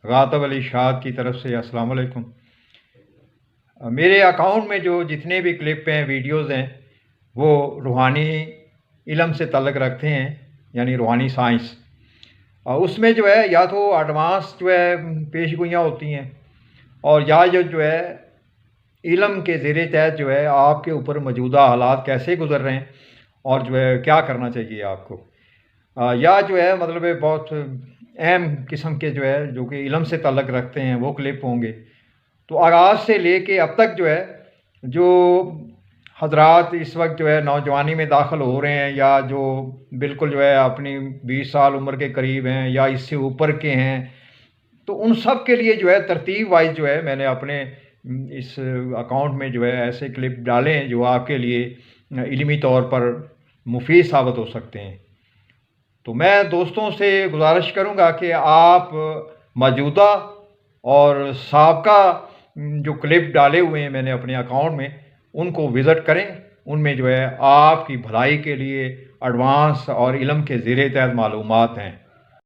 غاطب علی شاد کی طرف سے السلام علیکم۔ میرے اکاؤنٹ میں جو جتنے بھی کلپ ہیں، ویڈیوز ہیں، وہ روحانی علم سے تعلق رکھتے ہیں، یعنی روحانی سائنس۔ اور اس میں جو ہے یا تو ایڈوانس جو ہے پیش گوئیاں ہوتی ہیں، اور یا جو ہے علم کے زیر تحت جو ہے آپ کے اوپر موجودہ حالات کیسے گزر رہے ہیں اور جو ہے کیا کرنا چاہیے آپ کو، یا جو ہے مطلب بہت اہم قسم کے جو ہے جو کہ علم سے تعلق رکھتے ہیں وہ کلپ ہوں گے۔ تو آغاز سے لے کے اب تک جو ہے جو حضرات اس وقت جو ہے نوجوانی میں داخل ہو رہے ہیں، یا جو بالکل جو ہے اپنی 20 سال عمر کے قریب ہیں یا اس سے اوپر کے ہیں، تو ان سب کے لیے جو ہے ترتیب وائز جو ہے میں نے اپنے اس اکاؤنٹ میں جو ہے ایسے کلپ ڈالے ہیں جو آپ کے لیے علمی طور پر مفید ثابت ہو سکتے ہیں۔ تو میں دوستوں سے گزارش کروں گا کہ آپ موجودہ اور سابقہ جو کلپ ڈالے ہوئے ہیں میں نے اپنے اکاؤنٹ میں، ان کو وزٹ کریں۔ ان میں جو ہے آپ کی بھلائی کے لیے ایڈوانس اور علم کے زیر تحت معلومات ہیں۔